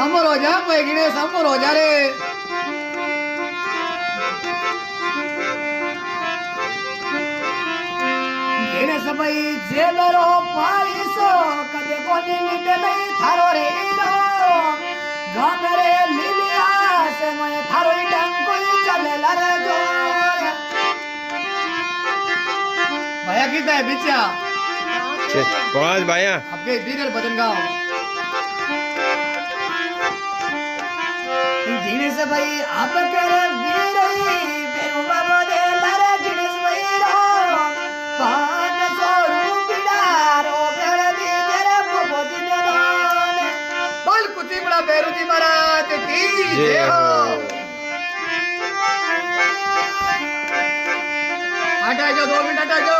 अमर हो जा कोई गणेश अमर हो जा रे गणेश भाई जेलरो पाइसो कदे कोनी मिटे नहीं थारो रे हीरो गाम रे लिलिया से मैं थारो डंग कोई चले लरे जो भैया कितना है बिचा पांच भाइया आपके बीरल बदन गाँव गणेश भाई आप कर वीरई बेरु बाबा दे लरे गणेश भाई रो 500 रुपया बेड़ दी तेरे बाबा जी ने दान बल कुछ बड़ा बेरु जी महाराज की जय हो हटा जो 2 मिनट हटा जो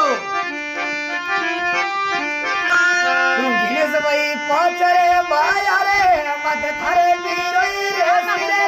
गणेश भाई पहुंच रे भाई रे मत थारे वीरई रे सिरे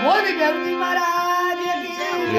बोल भी बेरू जी महाराज